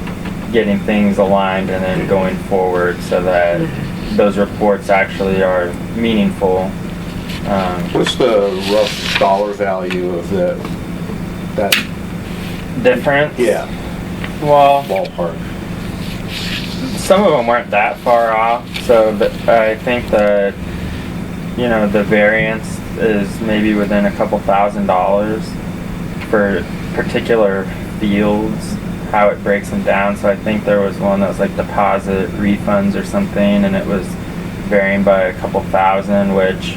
getting things aligned and then going forward so that those reports actually are meaningful. What's the rough dollar value of that Difference? Yeah, Well, ballpark? some of them weren't that far off, so I think that, the variance is maybe within a couple $1,000s for particular fields, how it breaks them down. So I think there was one that was like deposit refunds or something, and it was varying by a couple thousand, which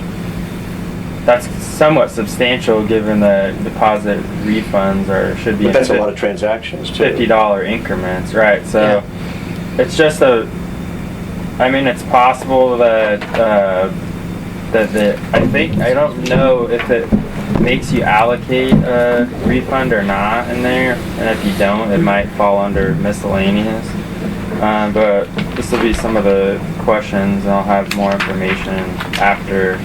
that's somewhat substantial given the deposit refunds should be But that's a lot of transactions too. $50 increments, right? So it's just it's possible that I don't know if it makes you allocate a refund or not in there, and if you don't, it might fall under miscellaneous. But this will be some of the questions, and I'll have more information after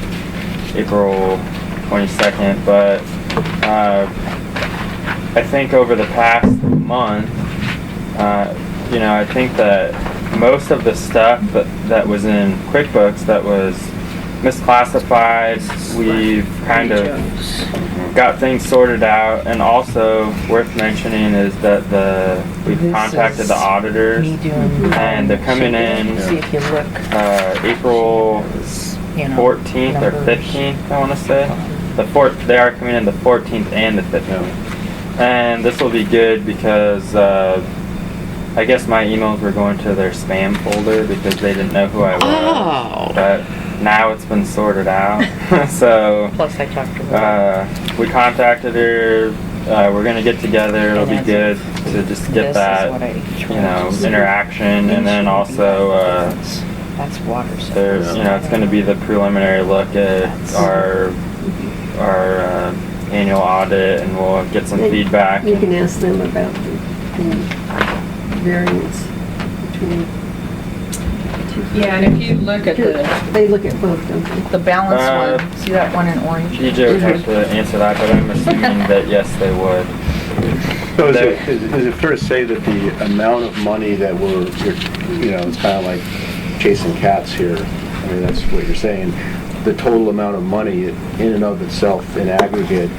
April 22nd. But I think over the past month, I think that most of the stuff that was in QuickBooks that was misclassified, we've kind of got things sorted out, and also worth mentioning is that we've This contacted the is auditors, Me doing. and they're coming in See if you look, April you know. 14th or numbers. 15th, I want to say. They are coming in the 14th and the 15th. And this will be good because I guess my emails were going to their spam folder because they didn't know who I was. Oh. But now it's been sorted out. So Plus I talked to her. we contacted her. We're gonna get together. It'll be And good to just get This is what that, I interaction, and then also That's water. so- there's, it's gonna be the preliminary look at our annual audit, and we'll get some feedback. You can ask them about the variance between the two. Yeah, and if you look at They look at both, don't they? the balance Uh, one, see that one in orange? DJ would have to answer that, but I'm assuming that yes, they would. So is it fair to say that the amount of money that we're it's kind of like chasing cats here, I mean, that's what you're saying, the total amount of money in and of itself in aggregate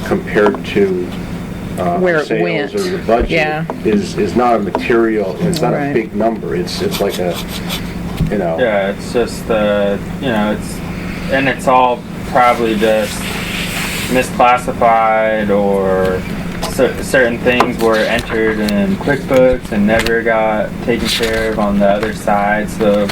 compared to Where it sales went. or the budget Yeah. is not a material, it's not a Right. big number, it's like a, Yeah, it's just it's all probably just misclassified, or certain things were entered in QuickBooks and never got taken care of on the other side. So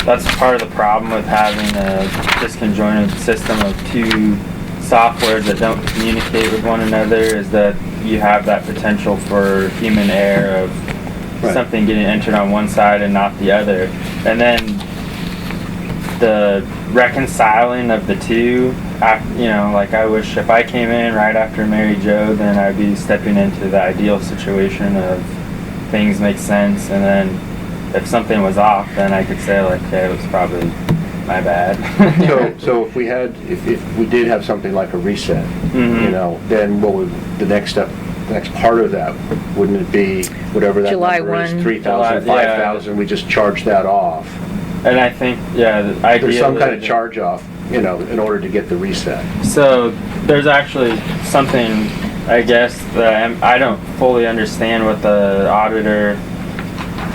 that's part of the problem with having a disconjointed system of two softwares that don't communicate with one another, is that you have that potential for human error of Right. something getting entered on one side and not the other. And then the reconciling of the two, like I wish if I came in right after Mary Jo, then I'd be stepping into the ideal situation of things make sense, and then if something was off, then I could say like, okay, it was probably my bad. So if we did have something like a reset, Mhm. then what would the next step, the next part of that, wouldn't it be whatever that July number is, 1. 3,000, July, yeah. 5,000, we just charge that off? And I think, ideally, There's some kind of charge off, in order to get the reset. So there's actually something, I guess, that I don't fully understand what the auditor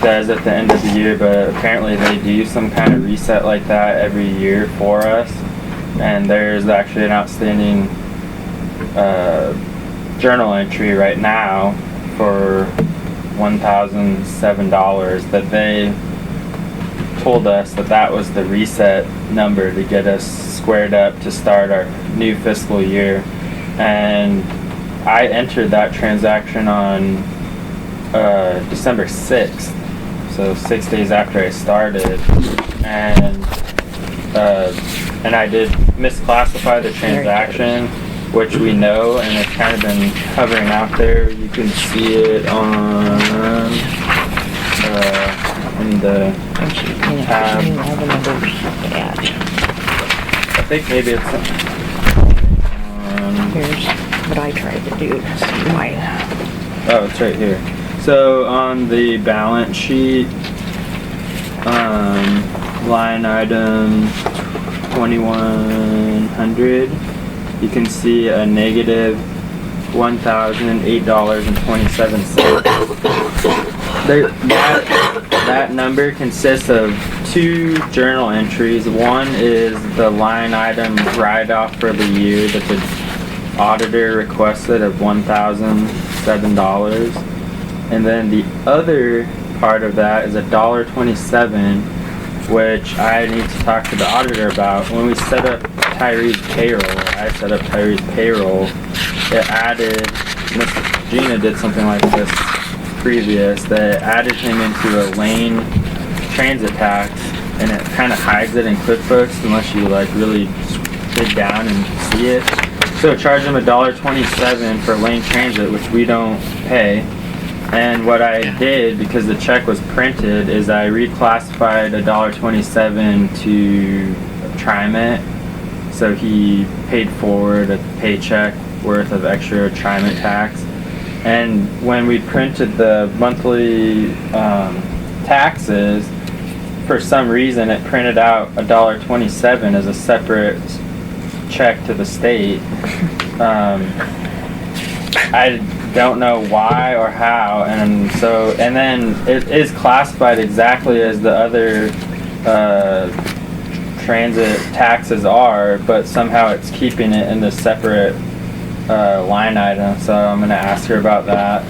does at the end of the year, but apparently they do some kind of reset like that every year for us. And there's actually an outstanding journal entry right now for $1,007 that they told us that was the reset number to get us squared up to start our new fiscal year. And I entered that transaction on December 6th, so 6 days after I started, and I did misclassify the transaction, which we know, and it's kind of been hovering out there. You can see it on in the All the numbers add. I think maybe it's Here's what I tried to do, see why. oh, it's right here. So on the balance sheet, line item 2100, you can see a negative $1,008.27. That number consists of two journal entries. One is the line item write-off for the year that the auditor requested of $1,007. And then the other part of that is $1.27, which I need to talk to the auditor about. When we set up Tyree's payroll, I set up Tyree's payroll, it added, Miss Gina did something like this previous, that added him into a lane transit tax, and it kind of hides it in QuickBooks unless you like really dig down and see it. So it charged him $1.27 for lane transit, which we don't pay. And what I did, because the check was printed, is I reclassified $1.27 to TriMet. So he paid forward a paycheck worth of extra TriMet tax. And when we printed the monthly taxes, for some reason it printed out $1.27 as a separate check to the state. I don't know why or how, and then it is classified exactly as the other transit taxes are, but somehow it's keeping it in the separate line item. So I'm going to ask her about that,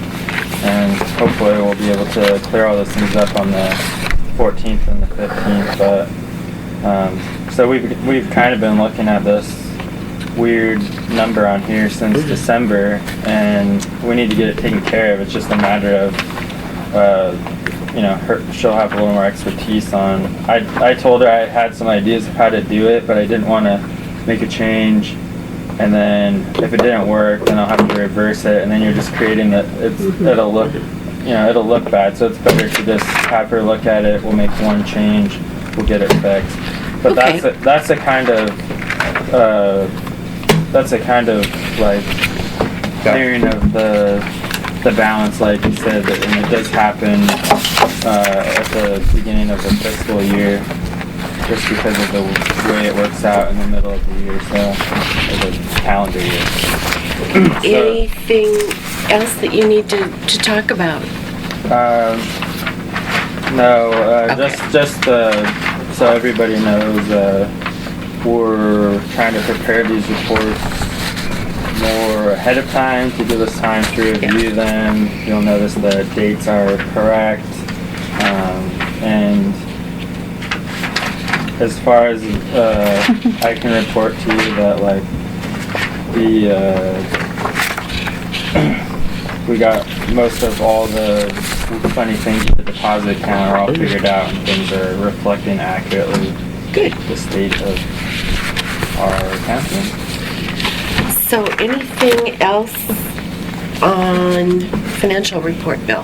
and hopefully we'll be able to clear all those things up on the 14th and the 15th. But so we've kind of been looking at this weird number on here since December, and we need to get it taken care of. It's just a matter of she'll have a little more expertise on. I told her I had some ideas of how to do it, but I didn't want to make a change, and then if it didn't work, then I'll have to reverse it, and then you're just creating it'll look bad. So it's better to just have her look at it. We'll make one change, we'll get it fixed. But Okay. that's a kind of like clearing of the balance, like you said, and it does happen at the beginning of the fiscal year, just because of the way it works out in the middle of the year, so of the calendar year. Anything else that you need to talk about? No, Okay. just so everybody knows, we're trying to prepare these reports more ahead of time to give us time to review them. You'll notice the dates are correct, and as far as I can report to you that like we got most of all the funny things with the deposit account are all figured out, and things are reflecting accurately Good. the state of our accounting. So anything else on financial report, Bill?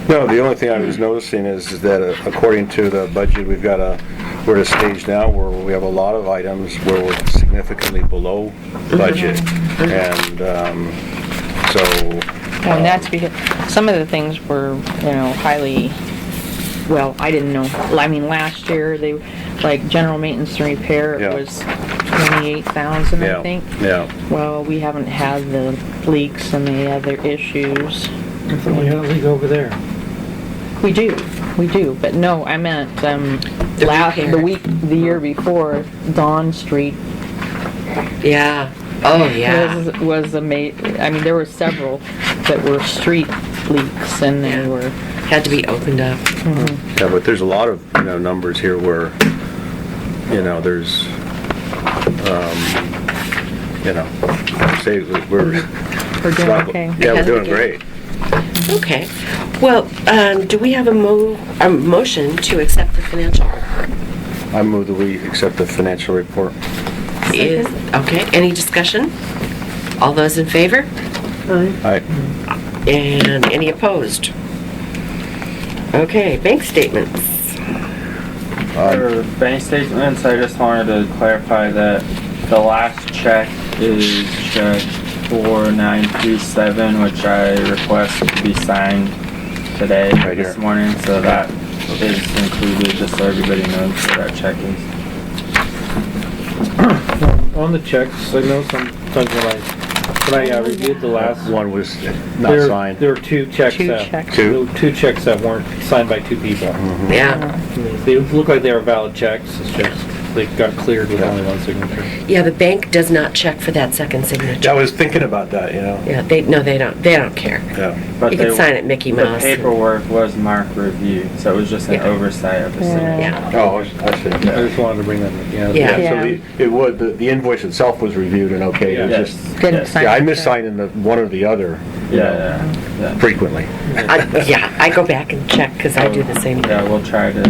No, the only thing I was noticing is that according to the budget, we're at a stage now where we have a lot of items where we're significantly below budget. And And that's because some of the things were, highly, well, I didn't know. I mean, last year, like general maintenance and repair, Yeah. it was 28,000, I think. Yeah. Well, we haven't had the leaks and the other issues. I thought we had a leak over there. We do, but no, I meant, repair. the year before, Dawn Street Yeah. Oh, yeah. was I mean, there were several that were street leaks, and they were, Had to be opened up. Yeah, but there's a lot of, numbers here where, there's, say we're doing okay. Yeah, we're doing Okay. great. Okay. Well, do we have a motion to accept the financial report? I move that we accept the financial report. Okay, any discussion? All those in favor? Aye. And any opposed? Okay, bank statements. For bank statements, I just wanted to clarify that the last check is check 4937, which I request to be signed today, Right this here. morning, so that is included, just so everybody knows where that check is. On the checks, I know sometimes when I reviewed the last, One was not there signed. were two checks Two that, checks. Two? there were two checks that weren't signed by two people. Yeah. They look like they were valid checks, it's just they got cleared with only one signature. Yeah, the bank does not check for that second signature. I was thinking about that, Yeah, they don't care. Yeah. But You can they- sign it Mickey The Mouse. paperwork was marked review, so it was just an Yeah. oversight of the signature. Yeah. Oh, I see. I just wanted to bring that up, Yeah. Yeah, Yeah. so the invoice itself was reviewed and okayed. It was Yes. just, Didn't sign yeah, I the miss check. signing the one or the other, Yeah. frequently. Yeah, I go back and check because I do the same Yeah, thing. we'll try to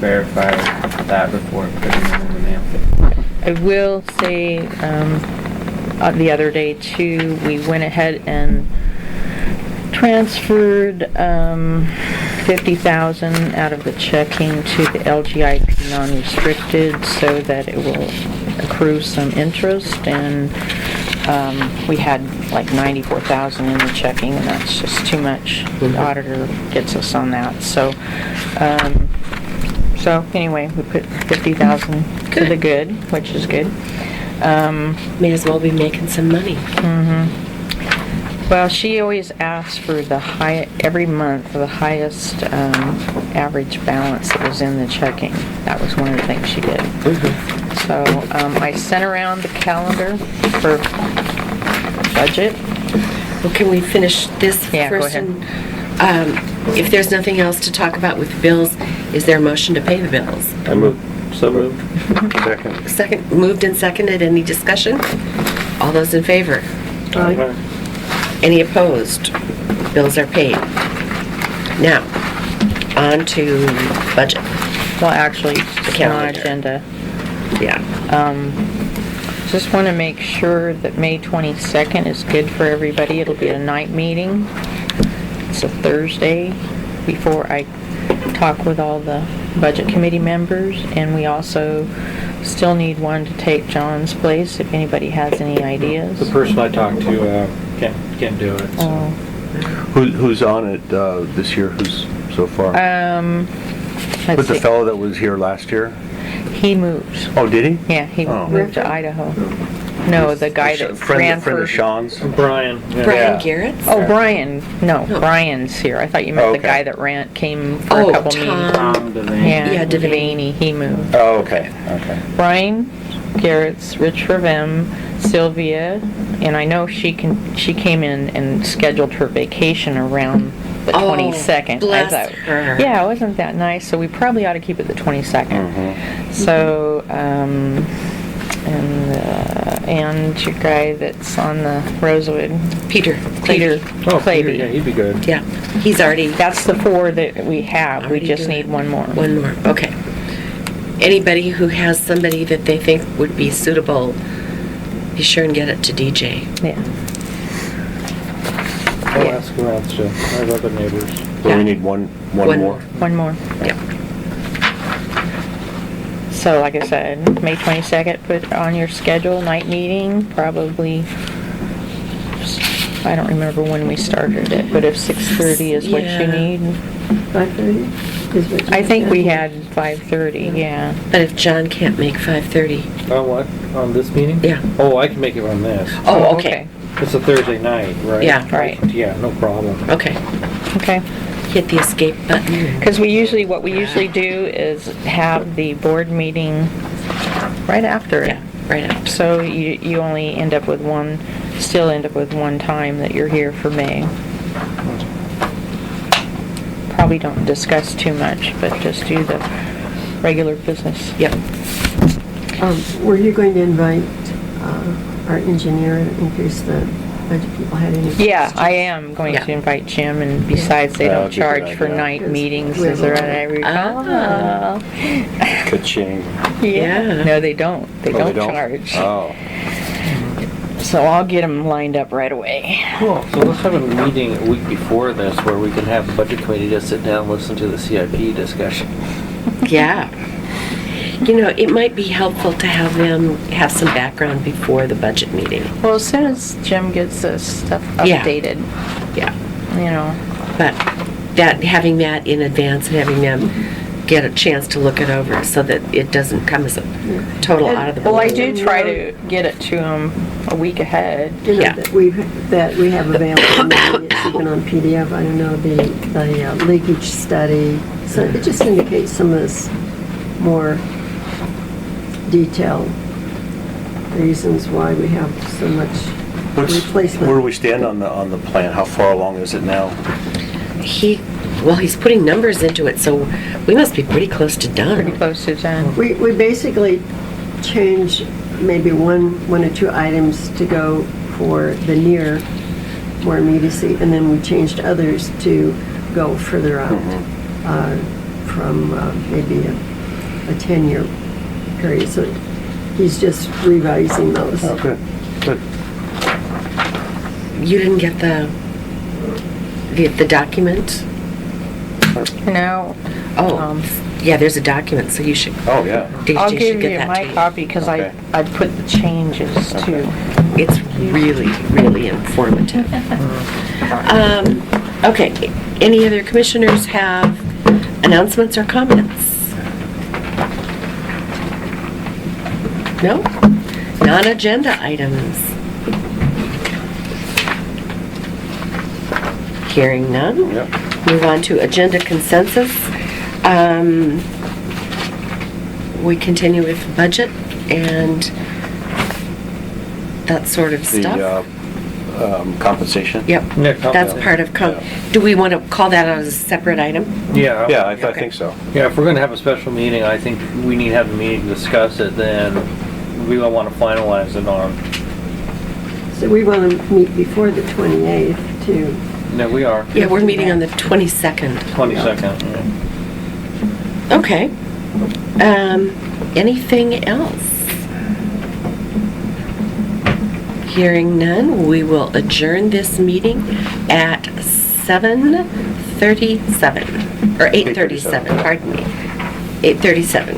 verify that before putting them in the mail. I will say, the other day too, we went ahead and transferred, 50,000 out of the checking to the LGIP non-restricted so that it will accrue some interest, and, we had like 94,000 in the checking, and that's just too much. The auditor gets us on that, so anyway, we put 50,000 to the good, which is good. May as well be making some money. Well, she always asks for every month, the highest average balance that was in the checking. That was one of the things she did. So I sent around the calendar for budget. Well, can we finish this Yeah, go first? ahead. And, if there's nothing else to talk about with the bills, is there a motion to pay the bills? I moved. So moved. Second. Second, moved and seconded. Any discussion? All those in favor? Aye. Any opposed? Bills are paid. Now, on to budget. Well, actually, it's on calendar. agenda. Yeah. Just want to make sure that May 22nd is good for everybody. It'll be a night meeting. It's a Thursday before I talk with all the budget committee members, and we also still need one to take John's place if anybody has any ideas. The person I talked to can't do it. So. Oh. Who's on it this year? Who's so far? Let's With the see. fellow that was here last year? He moved. Oh, did he? Yeah, he Oh. moved to Idaho. No, the guy that ran Friend for... of Sean's? Brian. Yeah. Brian Garrett? Oh, Brian. No, No. Brian's here. I thought you meant Oh, the okay. guy that came for Oh, a couple Tom. meetings. Tom Devaney. Yeah, Devaney. Devaney, he moved. Oh, okay, okay. Brian Garrett's, Rich Revem, Sylvia, and I know she came in and scheduled her vacation around the Oh, 22nd. bless I thought, her. yeah, wasn't that nice? So we probably ought to keep it the 22nd. So, and your guy that's on the Rosewood, Peter. Peter Oh, Peter, Clavey. yeah, he'd be good. Yeah, he's already That's the 4 that we have. We Already just doing need one more. one more. Okay. Anybody who has somebody that they think would be suitable, be sure and get it to DJ. Yeah. I'll Yeah. ask around to our other neighbors. So Yeah. we need one One more? One more. Yep. So, like I said, May 22nd, put on your schedule, night meeting, probably, I don't remember when we started it, but if 6:30 is what Yeah. you need. 5:30 is what you I think we said? had 5:30, yeah. But if John can't make 5:30, On what? On this meeting? Yeah. Oh, I can make it on this. oh, okay. It's a Thursday night, right? Yeah. Right. Yeah, no problem. Okay. Okay. Hit the escape button. Because what we usually do is have the board meeting right after it. Yeah, right up. So you only still end up with one time that you're here for May. Probably don't discuss too much, but just do the regular business. Yep. Were you going to invite our engineer in case the budget people had any? Yeah, I am going Yeah. to invite Jim, and besides, they That don't would be a good charge for idea. night Yes. meetings, We is there have on every Ah. Ka-ching. Yeah. No, they don't. They Oh, don't charge. Oh. So I'll get them lined up right away. Cool. So let's have a meeting a week before this where we can have the budget committee just sit down and listen to the CIP discussion. Yeah. You know, it might be helpful to have them have some background before the budget meeting. Well, as soon as Jim gets this stuff Yeah. updated, Yeah. you know. But having that in advance and having them get a chance to look it over so that it doesn't come as a total out of the blue. Well, I do try to get it to them a week ahead. You know, Yeah. that we have available, maybe it's even on PDF, I don't know, the leakage study. So it just indicates some of this more detailed reasons why we have so much replacement. Where do we stand on the plan? How far along is it now? He's putting numbers into it, so we must be pretty close to Pretty done. close to 10. We basically change maybe one or two items to go for the near more immediacy, and then we changed others to go further out from maybe a 10-year period. So he's just revising those. Oh, good, good. You didn't get the document? No. Oh, yeah, there's a document, so you should, Oh, yeah. DJ I'll should give get you that my to you. copy because Okay. I put the changes too. It's really, really informative. Okay, any other commissioners have announcements or comments? No? Non-agenda items. Hearing none. Yep. Move on to agenda consensus. We continue with budget and that sort of stuff. The compensation? Yep, Yeah, that's part of, do we want to call that as a separate item? Yeah. Yeah, I Okay. think so. Yeah, if we're gonna have a special meeting, I think we need to have a meeting to discuss it, then we will wanna finalize it on. So we want to meet before the 28th to, No, we are. Yeah, we're meeting on the 22nd. 22nd. Okay. Anything else? Hearing none, we will adjourn this meeting at 7:37, or 8:37, pardon me. 8:37.